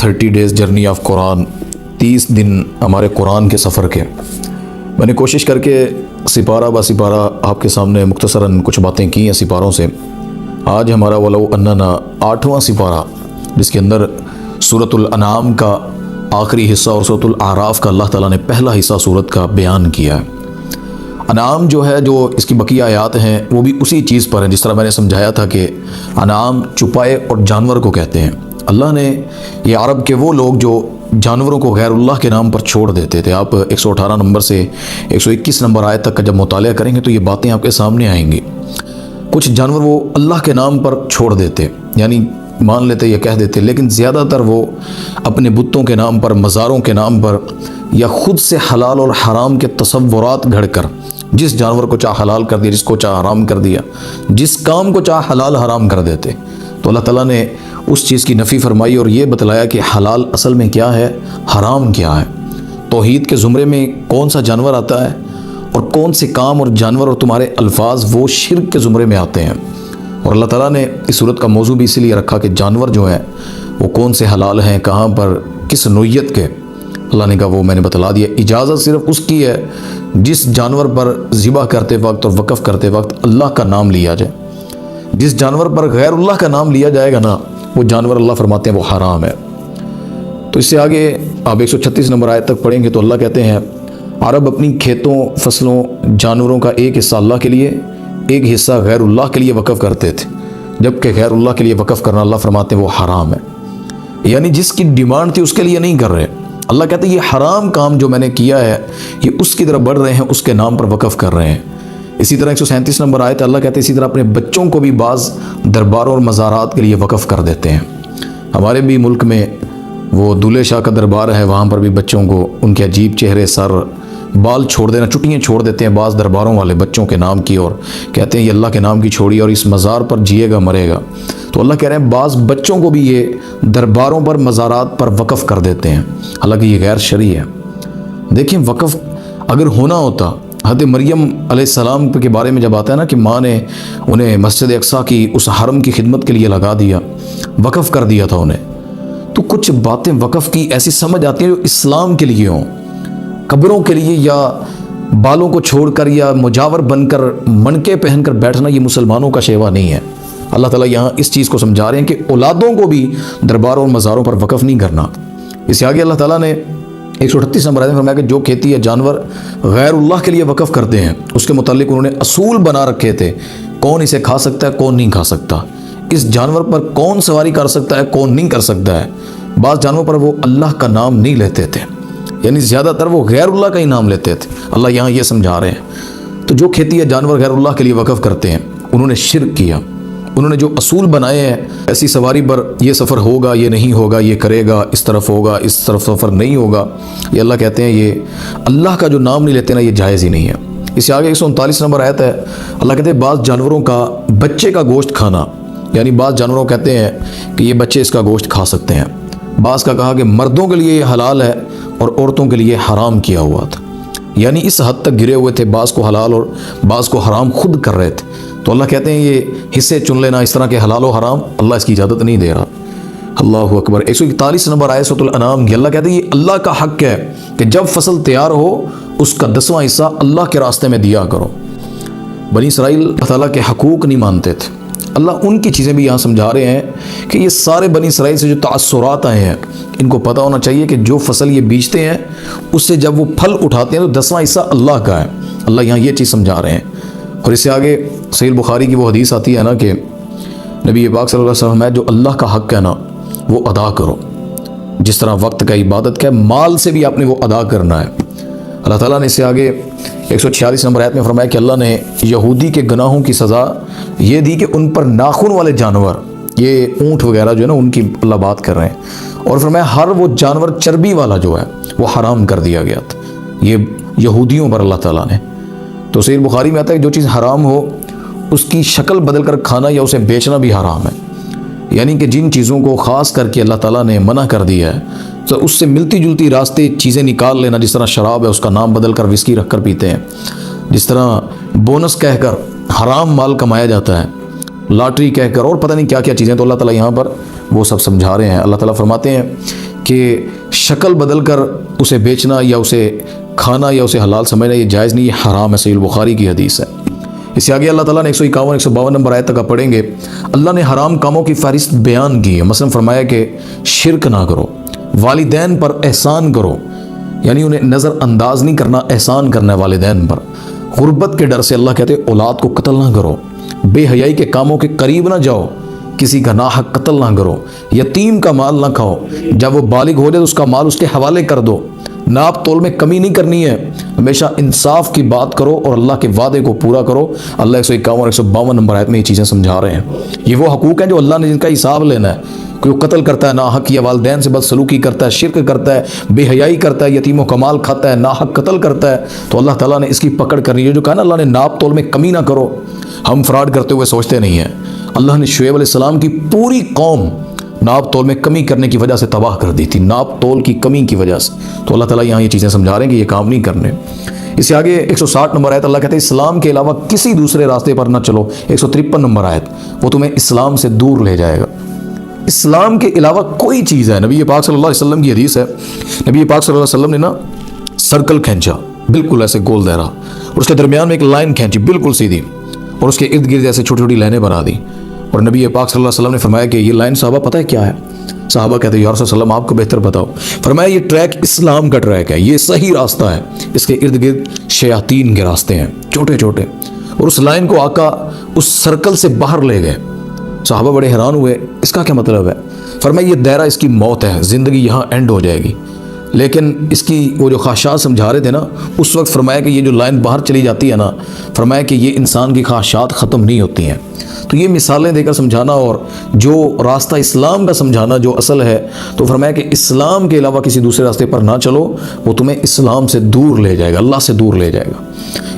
30 days journey of قرآن، 30 دن ہمارے قرآن کے سفر کے۔ میں نے کوشش کر کے سپارہ با سپارہ آپ کے سامنے مختصراً کچھ باتیں کی ہیں سپاروں سے۔ آج ہمارا ولو اننا 8واں سپارہ، جس کے اندر سورۃ الانعام کا آخری حصہ اور سورۃ الاعراف کا اللہ تعالیٰ نے پہلا حصہ سورت کا بیان کیا ہے۔ انعام جو ہے، جو اس کی بقیہ آیات ہیں، وہ بھی اسی چیز پر ہیں۔ جس طرح میں نے سمجھایا تھا کہ انعام چوپائے اور جانور کو کہتے ہیں۔ اللہ نے یہ عرب کے وہ لوگ جو جانوروں کو غیر اللہ کے نام پر چھوڑ دیتے تھے، آپ 118 نمبر سے 121 نمبر آیت تک کا جب مطالعہ کریں گے تو یہ باتیں آپ کے سامنے آئیں گی۔ کچھ جانور وہ اللہ کے نام پر چھوڑ دیتے، یعنی مان لیتے یا کہہ دیتے، لیکن زیادہ تر وہ اپنے بتوں کے نام پر، مزاروں کے نام پر، یا خود سے حلال اور حرام کے تصورات گھڑ کر جس جانور کو چاہ حلال کر دیا، جس کو چاہ حرام کر دیا، جس کام کو چاہ حلال حرام کر دیتے۔ تو اللہ تعالیٰ نے اس چیز کی نفی فرمائی اور یہ بتلایا کہ حلال اصل میں کیا ہے، حرام کیا ہے، توحید کے زمرے میں کون سا جانور آتا ہے اور کون سے کام اور جانور اور تمہارے الفاظ وہ شرک کے زمرے میں آتے ہیں۔ اور اللہ تعالیٰ نے اس صورت کا موضوع بھی اسی لیے رکھا کہ جانور جو ہیں وہ کون سے حلال ہیں، کہاں پر، کس نوعیت کے۔ اللہ نے کہا وہ میں نے بتلا دیا۔ اجازت صرف اس کی ہے جس جانور پر ذبح کرتے وقت اور وقف کرتے وقت اللہ کا نام لیا جائے۔ جس جانور پر غیر اللہ کا نام لیا جائے گا نا، وہ جانور اللہ فرماتے ہیں وہ حرام ہے۔ تو اس سے آگے آپ 136 نمبر آیت تک پڑھیں گے تو اللہ کہتے ہیں عرب اپنی کھیتوں، فصلوں، جانوروں کا ایک حصہ اللہ کے لیے، ایک حصہ غیر اللہ کے لیے وقف کرتے تھے، جبکہ غیر اللہ کے لیے وقف کرنا اللہ فرماتے ہیں وہ حرام ہے۔ یعنی جس کی ڈیمانڈ تھی اس کے لیے نہیں کر رہے۔ اللہ کہتے ہیں یہ حرام کام جو میں نے کیا ہے، یہ اس کی طرف بڑھ رہے ہیں، اس کے نام پر وقف کر رہے ہیں۔ اسی طرح 137 نمبر آیت اللہ کہتے ہیں اسی طرح اپنے بچوں کو بھی بعض درباروں اور مزارات کے لیے وقف کر دیتے ہیں۔ ہمارے بھی ملک میں وہ دولے شاہ کا دربار ہے، وہاں پر بھی بچوں کو ان کے عجیب چہرے، سر، بال چھوڑ دینا، چٹیاں چھوڑ دیتے ہیں بعض درباروں والے بچوں کے نام کی، اور کہتے ہیں یہ اللہ کے نام کی چھوڑی اور اس مزار پر جیے گا مرے گا۔ تو اللہ کہہ رہے ہیں بعض بچوں کو بھی یہ درباروں پر، مزارات پر وقف کر دیتے ہیں، حالانکہ یہ غیر شرعی ہے۔ دیکھیں وقف اگر ہونا ہوتا، حضرت مریم علیہ السلام کے بارے میں جب آتا ہے نا کہ ماں نے انہیں مسجد اقصیٰ کی اس حرم کی خدمت کے لیے لگا دیا، وقف کر دیا تھا انہیں، تو کچھ باتیں وقف کی ایسی سمجھ آتی ہیں جو اسلام کے لیے ہوں، قبروں کے لیے یا بالوں کو چھوڑ کر یا مجاور بن کر منکے پہن کر بیٹھنا یہ مسلمانوں کا شیوا نہیں ہے۔ اللہ تعالیٰ یہاں اس چیز کو سمجھا رہے ہیں کہ اولادوں کو بھی درباروں اور مزاروں پر وقف نہیں کرنا۔ اس سے آگے اللہ تعالیٰ نے 138 نمبر آیت میں فرمایا کہ جو کھیتی یا جانور غیر اللہ کے لیے وقف کرتے ہیں اس کے متعلق انہوں نے اصول بنا رکھے تھے، کون اسے کھا سکتا ہے، کون نہیں کھا سکتا، اس جانور پر کون سواری کر سکتا ہے، کون نہیں کر سکتا ہے۔ بعض جانوروں پر وہ اللہ کا نام نہیں لیتے تھے، یعنی زیادہ تر وہ غیر اللہ کا ہی نام لیتے تھے۔ اللہ یہاں یہ سمجھا رہے ہیں تو جو کھیتی یا جانور غیر اللہ کے لیے وقف کرتے ہیں انہوں نے شرک کیا۔ انہوں نے جو اصول بنائے ہیں، ایسی سواری پر یہ سفر ہوگا، یہ نہیں ہوگا، یہ کرے گا، اس طرف ہوگا، اس طرف سفر نہیں ہوگا، یہ اللہ کہتے ہیں یہ اللہ کا جو نام نہیں لیتے نا یہ جائز ہی نہیں ہے۔ اس سے آگے 139 نمبر آیت ہے، اللہ کہتے ہیں بعض جانوروں کا بچے کا گوشت کھانا، یعنی بعض جانوروں کہتے ہیں کہ یہ بچے اس کا گوشت کھا سکتے ہیں۔ بعض کا کہا کہ مردوں کے لیے یہ حلال ہے اور عورتوں کے لیے حرام کیا ہوا تھا، یعنی اس حد تک گرے ہوئے تھے، بعض کو حلال اور بعض کو حرام خود کر رہے تھے۔ تو اللہ کہتے ہیں یہ حصے چن لینا اس طرح کے حلال و حرام، اللہ اس کی اجازت نہیں دے رہا۔ اللہ اکبر۔ 141 نمبر آیت سورۃ الانعام کی اللہ کہتے ہیں یہ اللہ کا حق ہے کہ جب فصل تیار ہو اس کا 10واں حصہ اللہ کے راستے میں دیا کرو۔ بنی اسرائیل اللہ تعالیٰ کے حقوق نہیں مانتے تھے۔ اللہ ان کی چیزیں بھی یہاں سمجھا رہے ہیں کہ یہ سارے بنی اسرائیل سے جو تاثرات آئے ہیں ان کو پتہ ہونا چاہیے کہ جو فصل یہ بیچتے ہیں اس سے جب وہ پھل اٹھاتے ہیں تو 10واں حصہ اللہ کا ہے۔ اللہ یہاں یہ چیز سمجھا رہے ہیں۔ اور اس سے آگے صحیح بخاری کی وہ حدیث آتی ہے نا کہ نبی پاک صلی اللہ علیہ وسلم ہے جو اللہ کا حق ہے نا وہ ادا کرو، جس طرح وقت کا، عبادت کا، مال سے بھی آپ نے وہ ادا کرنا ہے۔ اللہ تعالیٰ نے اس سے آگے 146 نمبر آیت میں فرمایا کہ اللہ نے یہودی کے گناہوں کی سزا یہ دی کہ ان پر ناخن والے جانور، یہ اونٹ وغیرہ جو ہے نا ان کی اللہ بات کر رہے ہیں، اور فرمایا ہر وہ جانور چربی والا جو ہے وہ حرام کر دیا گیا تھا، یہ یہودیوں پر اللہ تعالیٰ نے۔ تو صحیح بخاری میں آتا ہے کہ جو چیز حرام ہو اس کی شکل بدل کر کھانا یا اسے بیچنا بھی حرام ہے، یعنی کہ جن چیزوں کو خاص کر کے اللہ تعالیٰ نے منع کر دیا ہے تو اس سے ملتی جلتی راستے چیزیں نکال لینا، جس طرح شراب ہے اس کا نام بدل کر وسکی رکھ کر پیتے ہیں، جس طرح بونس کہہ کر حرام مال کمایا جاتا ہے، لاٹری کہہ کر اور پتہ نہیں کیا کیا چیزیں، تو اللہ تعالیٰ یہاں پر وہ سب سمجھا رہے ہیں۔ اللہ تعالیٰ فرماتے ہیں کہ شکل بدل کر اسے بیچنا یا اسے کھانا یا اسے حلال سمجھنا یہ جائز نہیں، یہ حرام ہے، صحیح البخاری کی حدیث ہے۔ اس سے آگے اللہ تعالیٰ نے 151 152 نمبر آیت تک آپ پڑھیں گے، اللہ نے حرام کاموں کی فہرست بیان کی ہے۔ مثلا فرمایا کہ شرک نہ کرو، والدین پر احسان کرو، یعنی انہیں نظر انداز نہیں کرنا، احسان کرنا ہے والدین پر۔ غربت کے ڈر سے اللہ کہتے ہیں اولاد کو قتل نہ کرو، بے حیائی کے کاموں کے قریب نہ جاؤ، کسی کا ناحق قتل نہ کرو، یتیم کا مال نہ کھاؤ، جب وہ بالغ ہو جائے تو اس کا مال اس کے حوالے کر دو، ناپ تول میں کمی نہیں کرنی ہے، ہمیشہ انصاف کی بات کرو اور اللہ کے وعدے کو پورا کرو۔ اللہ 151 اور 152 نمبر آیت میں یہ چیزیں سمجھا رہے ہیں۔ یہ وہ حقوق ہیں جو اللہ نے جن کا حساب لینا ہے۔ کوئی قتل کرتا ہے ناحق، یا والدین سے بدسلوکی کرتا ہے، شرک کرتا ہے، بے حیائی کرتا ہے، یتیموں کا مال کھاتا ہے، ناحق قتل کرتا ہے، تو اللہ تعالیٰ نے اس کی پکڑ کرنی ہے۔ جو کہا نا اللہ نے ناپ تول میں کمی نہ کرو، ہم فراڈ کرتے ہوئے سوچتے نہیں ہیں۔ اللہ نے شعیب علیہ السلام کی پوری قوم ناپ تول میں کمی کرنے کی وجہ سے تباہ کر دی تھی، ناپ تول کی کمی کی وجہ سے۔ تو اللہ تعالیٰ یہاں یہ چیزیں سمجھا رہے ہیں کہ یہ کام نہیں کرنے۔ اس سے آگے 160 نمبر آیت اللہ کہتے ہیں اسلام کے علاوہ کسی دوسرے راستے پر نہ چلو۔ 153 نمبر آیت وہ تمہیں اسلام سے دور لے جائے گا۔ اسلام کے علاوہ کوئی چیز ہے، نبی پاک صلی اللہ علیہ وسلم کی حدیث ہے، نبی پاک صلی اللہ علیہ وسلم نے نا سرکل کھینچا، بالکل ایسے گول دائرہ، اور اس کے درمیان میں ایک لائن کھینچی بالکل سیدھی، اور اس کے ارد گرد ایسے چھوٹی چھوٹی لائنیں بنا دی، اور نبی پاک صلی اللہ علیہ وسلم نے فرمایا کہ یہ لائن صحابہ پتہ ہے کیا ہے؟ صحابہ کہتے ہیں یا رسول اللہ آپ کو بہتر بتاؤ۔ فرمایا یہ ٹریک اسلام کا ٹریک ہے، یہ صحیح راستہ ہے، اس کے ارد گرد شیاطین کے راستے ہیں چھوٹے چھوٹے، اور اس لائن کو آقا اس سرکل سے باہر لے گئے۔ صحابہ بڑے حیران ہوئے، اس کا کیا مطلب ہے؟ فرمایا یہ دائرہ اس کی موت ہے، زندگی یہاں اینڈ ہو جائے گی۔ لیکن اس کی وہ جو خواہشات سمجھا رہے تھے نا اس وقت، فرمایا کہ یہ جو لائن باہر چلی جاتی ہے نا، فرمایا کہ یہ انسان کی خواہشات ختم نہیں ہوتی ہیں۔ تو یہ مثالیں دے کر سمجھانا اور جو راستہ اسلام کا سمجھانا جو اصل ہے، تو فرمایا کہ اسلام کے علاوہ کسی دوسرے راستے پر نہ چلو، وہ تمہیں اسلام سے دور لے جائے گا، اللہ سے دور لے جائے گا۔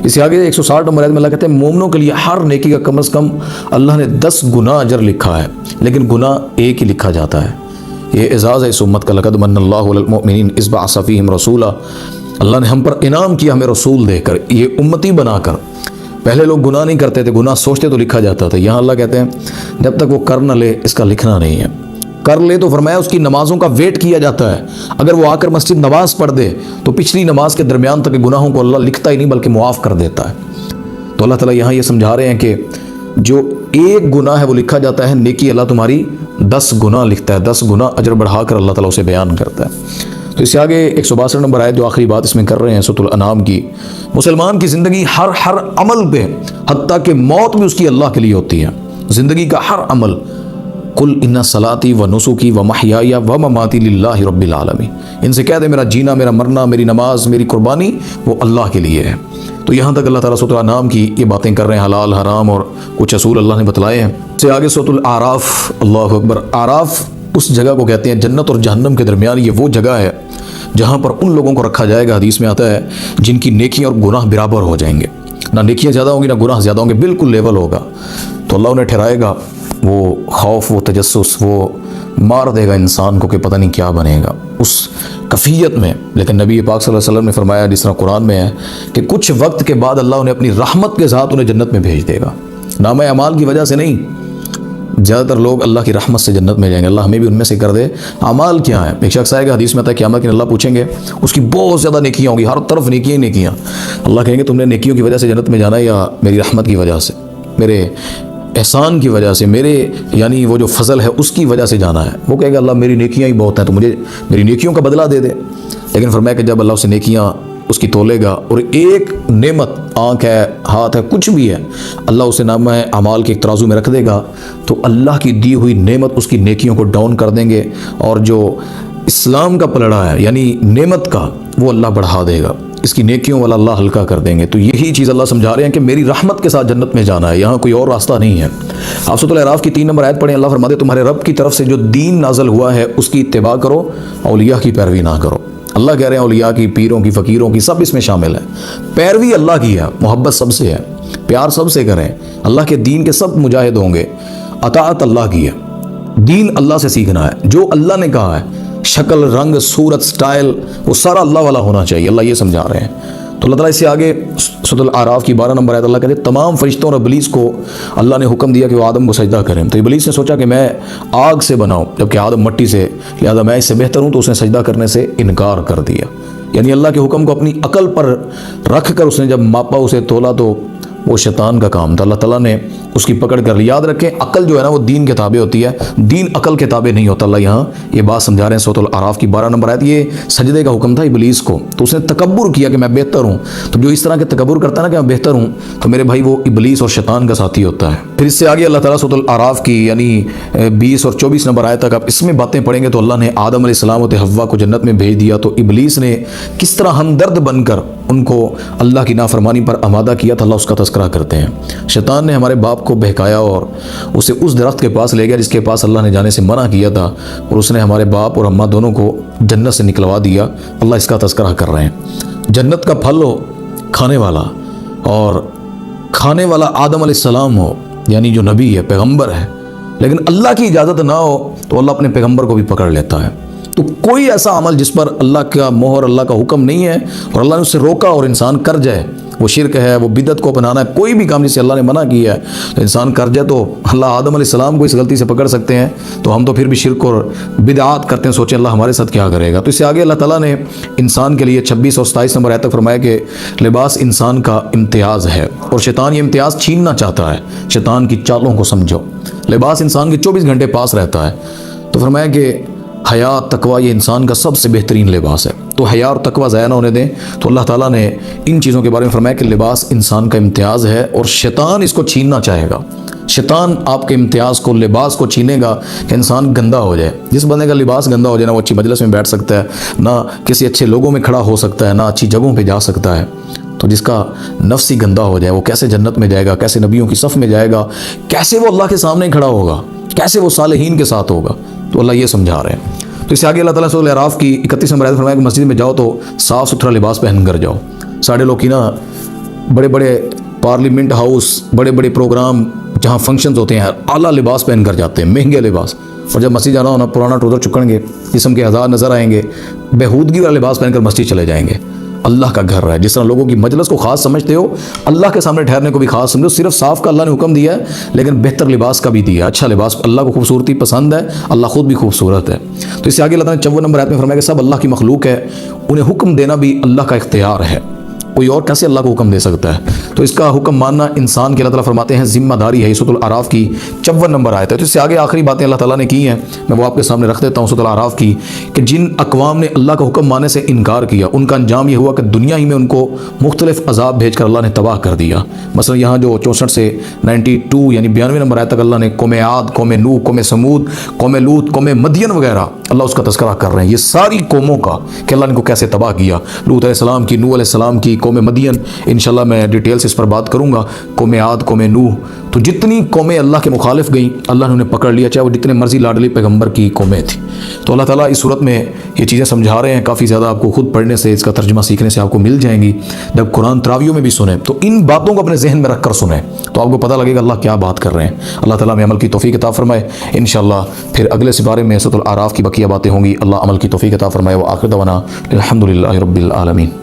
اس سے آگے 160 نمبر آیت میں اللہ کہتے ہیں مومنوں کے لیے ہر نیکی کا کم از کم اللہ نے 10 گنا اجر لکھا ہے، لیکن گناہ ایک ہی لکھا جاتا ہے۔ یہ اعزاز ہے اس امت کا، لقد من اللہ علی المؤمنین اذ بعث فیہم رسولا، اللہ نے ہم پر انعام کیا ہمیں رسول دے کر، یہ امتی بنا کر۔ پہلے لوگ گناہ نہیں کرتے تھے، گناہ سوچتے تو لکھا جاتا تھا، یہاں اللہ کہتے ہیں جب تک وہ کر نہ لے اس کا لکھنا نہیں ہے، کر لے تو فرمایا اس کی نمازوں کا ویٹ کیا جاتا ہے، اگر وہ آ کر مسجد نماز پڑھ دے تو پچھلی نماز کے درمیان تک گناہوں کو اللہ لکھتا ہی نہیں بلکہ معاف کر دیتا ہے۔ تو اللہ تعالیٰ یہاں یہ سمجھا رہے ہیں کہ جو ایک گناہ ہے وہ لکھا جاتا ہے، نیکی اللہ تمہاری 10 گنا لکھتا ہے، 10 گنا اجر بڑھا کر اللہ تعالیٰ اسے بیان کرتا ہے۔ تو اس سے آگے 162 نمبر آیت جو آخری بات اس میں کر رہے ہیں سورۃ الانعام کی، مسلمان کی زندگی ہر عمل پہ، حتیٰ کہ موت بھی اس کی اللہ کے لیے ہوتی ہے، زندگی کا ہر عمل، قل ان صلاتی و نسکی و محیایا و مماتی للہ رب العالمین، ان سے کہہ دے میرا جینا، میرا مرنا، میری نماز، میری قربانی وہ اللہ کے لیے ہے۔ تو یہاں تک اللہ تعالیٰ سورۃ الانعام کی یہ باتیں کر رہے ہیں، حلال حرام اور کچھ اصول اللہ نے بتلائے ہیں۔ اس سے آگے سورۃ الاعراف، اللہ اکبر، اعراف اس جگہ کو کہتے ہیں جنت اور جہنم کے درمیان، یہ وہ جگہ ہے جہاں پر ان لوگوں کو رکھا جائے گا، حدیث میں آتا ہے جن کی نیکیاں اور گناہ برابر ہو جائیں گے، نہ نیکیاں زیادہ ہوں گی نہ گناہ زیادہ ہوں گے، بالکل لیول ہوگا۔ تو اللہ انہیں ٹھہرائے گا، وہ خوف، وہ تجسس، وہ مار دے گا انسان کو کہ پتہ نہیں کیا بنے گا اس کفیت میں۔ لیکن نبی پاک صلی اللہ علیہ وسلم نے فرمایا جس طرح قرآن میں ہے کہ کچھ وقت کے بعد اللہ انہیں اپنی رحمت کے ساتھ انہیں جنت میں بھیج دے گا، نام اعمال کی وجہ سے نہیں۔ زیادہ تر لوگ اللہ کی رحمت سے جنت میں جائیں گے، اللہ ہمیں بھی ان میں سے کر دے۔ اعمال کیا ہیں؟ ایک شخص آئے گا، حدیث میں آتا ہے قیامت کے دن اللہ پوچھیں گے، اس کی بہت زیادہ نیکیاں ہوں گی، ہر طرف نیکیاں ہی نیکیاں، اللہ کہیں گے تم نے نیکیوں کی وجہ سے جنت میں جانا ہے یا میری رحمت کی وجہ سے، میرے احسان کی وجہ سے، میرے یعنی وہ جو فضل ہے اس کی وجہ سے جانا ہے؟ وہ کہے گا اللہ میری نیکیاں ہی بہت ہیں تو مجھے میری نیکیوں کا بدلہ دے دے۔ لیکن فرمایا کہ جب اللہ اسے نیکیاں اس کی تولے گا اور ایک نعمت، آنکھ ہے، ہاتھ ہے، کچھ بھی ہے، اللہ اسے نامہ اعمال کے ایک ترازو میں رکھ دے گا، تو اللہ کی دی ہوئی نعمت اس کی نیکیوں کو ڈاؤن کر دیں گے، اور جو اسلام کا پلڑا ہے یعنی نعمت کا وہ اللہ بڑھا دے گا، اس کی نیکیوں والا اللہ ہلکا کر دیں گے۔ تو یہی چیز اللہ سمجھا رہے ہیں کہ میری رحمت کے ساتھ جنت میں جانا ہے، یہاں کوئی اور راستہ نہیں ہے۔ آپ سورۃ الاعراف کی 3 نمبر آیت پڑھیں، اللہ فرماتے تمہارے رب کی طرف سے جو دین نازل ہوا ہے اس کی اتباع کرو، اولیاء کی پیروی نہ کرو۔ اللہ کہہ رہے ہیں اولیاء کی، پیروں کی، فقیروں کی، سب اس میں شامل ہے۔ پیروی اللہ کی ہے، محبت سب سے ہے، پیار سب سے کریں، اللہ کے دین کے سب مجاہد ہوں گے، اطاعت اللہ کی ہے، دین اللہ سے سیکھنا ہے، جو اللہ نے کہا ہے، شکل، رنگ، صورت، سٹائل وہ سارا اللہ والا ہونا چاہیے، اللہ یہ سمجھا رہے ہیں۔ تو اللہ تعالیٰ اس سے آگے سورۃ الاعراف کی 12 نمبر آیت اللہ کہتے ہیں تمام فرشتوں اور ابلیس کو اللہ نے حکم دیا کہ وہ آدم کو سجدہ کریں، تو ابلیس نے سوچا کہ میں آگ سے بناؤں جبکہ آدم مٹی سے، لہذا میں اس سے بہتر ہوں، تو اس نے سجدہ کرنے سے انکار کر دیا۔ یعنی اللہ کے حکم کو اپنی عقل پر رکھ کر اس نے جب ماپا، اسے تولا، تو وہ شیطان کا کام تھا، اللہ تعالیٰ نے اس کی پکڑ کر لی۔ یاد رکھیں عقل جو ہے نا وہ دین کے تابع ہوتی ہے، دین عقل کے تابع نہیں ہوتا۔ اللہ یہاں یہ بات سمجھا رہے ہیں سورۃ الاعراف کی 12 نمبر آیت۔ یہ سجدے کا حکم تھا ابلیس کو، تو اس نے تکبر کیا کہ میں بہتر ہوں۔ تو جو اس طرح کے تکبر کرتا ہے نا کہ میں بہتر ہوں، تو میرے بھائی وہ ابلیس اور شیطان کا ساتھی ہوتا ہے۔ پھر اس سے آگے اللہ تعالیٰ سورۃ الاعراف کی یعنی 20 اور 24 نمبر آیت تک آپ اس میں باتیں پڑھیں گے تو اللہ نے آدم علیہ السلام اور حوا کو جنت میں بھیج دیا، تو ابلیس نے کس طرح ہمدرد بن کر ان کو اللہ کی نافرمانی پر آمادہ کیا تھا، اللہ اس کا تذکرہ کرتے ہیں۔ شیطان نے ہمارے باپ کو بہکایا اور اسے اس درخت کے پاس لے گیا جس کے پاس اللہ نے جانے سے منع کیا تھا، اور اس نے ہمارے باپ اور اماں دونوں کو جنت سے نکلوا دیا۔ اللہ اس کا تذکرہ کر رہے ہیں۔ جنت کا پھل ہو کھانے والا، اور کھانے والا آدم علیہ السلام ہو یعنی جو نبی ہے، پیغمبر ہے، لیکن اللہ کی اجازت نہ ہو تو اللہ اپنے پیغمبر کو بھی پکڑ لیتا ہے۔ تو کوئی ایسا عمل جس پر اللہ کا مہر، اللہ کا حکم نہیں ہے اور اللہ نے اس سے روکا اور انسان کر جائے، وہ شرک ہے، وہ بدعت کو اپنانا ہے، کوئی بھی کام جسے اللہ نے منع کیا ہے تو انسان کر جائے، تو اللہ آدم علیہ السلام کو اس غلطی سے پکڑ سکتے ہیں، تو ہم تو پھر بھی شرک اور بدعات کرتے ہیں، سوچیں اللہ ہمارے ساتھ کیا کرے گا۔ تو اس سے آگے اللہ تعالیٰ نے انسان کے لیے 26 اور 27 نمبر آیت تک فرمایا کہ لباس انسان کا امتیاز ہے اور شیطان یہ امتیاز چھیننا چاہتا ہے۔ شیطان کی چالوں کو سمجھو۔ لباس انسان کے 24 گھنٹے پاس رہتا ہے، تو فرمایا کہ حیا تقوی یہ انسان کا سب سے بہترین لباس ہے، تو حیا اور تقوی ضائع نہ ہونے دیں۔ تو اللہ تعالیٰ نے ان چیزوں کے بارے میں فرمایا کہ لباس انسان کا امتیاز ہے اور شیطان اس کو چھیننا چاہے گا۔ شیطان آپ کے امتیاز کو، لباس کو چھینے گا کہ انسان گندا ہو جائے۔ جس بندے کا لباس گندا ہو جائے نہ وہ اچھی مجلس میں بیٹھ سکتا ہے، نہ کسی اچھے لوگوں میں کھڑا ہو سکتا ہے، نہ اچھی جگہوں پہ جا سکتا ہے۔ تو جس کا نفس ہی گندا ہو جائے وہ کیسے جنت میں جائے گا، کیسے نبیوں کی صف میں جائے گا، کیسے وہ اللہ کے سامنے کھڑا ہوگا، کیسے وہ صالحین کے ساتھ ہوگا۔ تو اللہ یہ سمجھا رہے ہیں۔ تو اس سے آگے اللہ تعالیٰ سورۃ الاعراف کی 31 نمبر آیت فرمایا کہ مسجد میں جاؤ تو صاف ستھرا لباس پہن کر جاؤ۔ ساڑھے لوگ کی نا بڑے بڑے پارلیمنٹ ہاؤس، بڑے بڑے پروگرام جہاں فنکشنز ہوتے ہیں، اعلیٰ لباس پہن کر جاتے ہیں، مہنگے لباس، اور جب مسجد جانا ہونا پرانا ٹروزر چکن گے، جسم کے اعضاء نظر آئیں گے، بہودگی والا لباس پہن کر مسجد چلے جائیں گے۔ اللہ کا گھر ہے، جس طرح لوگوں کی مجلس کو خاص سمجھتے ہو، اللہ کے سامنے ٹھہرنے کو بھی خاص سمجھو۔ صرف صاف کا اللہ نے حکم دیا ہے، لیکن بہتر لباس کا بھی دیا۔ اچھا لباس، اللہ کو خوبصورتی پسند ہے، اللہ خود بھی خوبصورت ہے۔ تو اس سے آگے اللہ تعالیٰ نے 54 نمبر آیت میں فرمایا کہ سب اللہ کی مخلوق ہے، انہیں حکم دینا بھی اللہ کا اختیار ہے، کوئی اور کیسے اللہ کو حکم دے سکتا ہے؟ تو اس کا حکم ماننا انسان کے اللہ تعالیٰ فرماتے ہیں ذمہ داری ہے۔ سورۃ الاعراف کی 54 نمبر آیت ہے۔ تو اس سے آگے آخری باتیں اللہ تعالیٰ نے کی ہیں، میں وہ آپ کے سامنے رکھ دیتا ہوں۔ سورۃ الاعراف کی کہ جن اقوام نے اللہ کا حکم ماننے سے انکار کیا، ان کا انجام یہ ہوا کہ دنیا ہی میں ان کو مختلف عذاب بھیج کر اللہ نے تباہ کر دیا۔ مثلا یہاں جو 64 سے 92 یعنی 92 نمبر آیت تک اللہ نے قوم عاد، قوم نوح، قوم سمود، قوم لوط، قوم مدین وغیرہ اللہ اس کا تذکرہ کر رہے ہیں۔ یہ ساری قوموں کا کہ اللہ نے کو کیسے تباہ کیا، لوط علیہ السلام کی، نوح علیہ السلام کی، قوم مدین، انشاءاللہ میں ڈیٹیل سے اس پر بات کروں گا، قوم عاد، قوم نوح۔ تو جتنی قومیں اللہ کے مخالف گئیں اللہ نے انہیں پکڑ لیا، چاہے وہ جتنے مرضی لاڈلی پیغمبر کی قومیں تھیں۔ تو اللہ تعالیٰ اس صورت میں یہ چیزیں سمجھا رہے ہیں، کافی زیادہ آپ کو خود پڑھنے سے، اس کا ترجمہ سیکھنے سے آپ کو مل جائیں گی۔ جب قرآن تراویوں میں بھی سنیں تو ان باتوں کو اپنے ذہن میں رکھ کر سنیں، تو آپ کو پتہ لگے گا اللہ کیا بات کر رہے ہیں۔ اللہ تعالیٰ میں عمل کی توفیق عطا فرمائے۔ انشاءاللہ پھر اگلے سپارے میں سورۃ الاعراف کی بقیہ باتیں ہوں گی۔ اللہ عمل کی توفیق عطا فرمائے۔ وآخر دعوانا الحمدللہ رب العالمین۔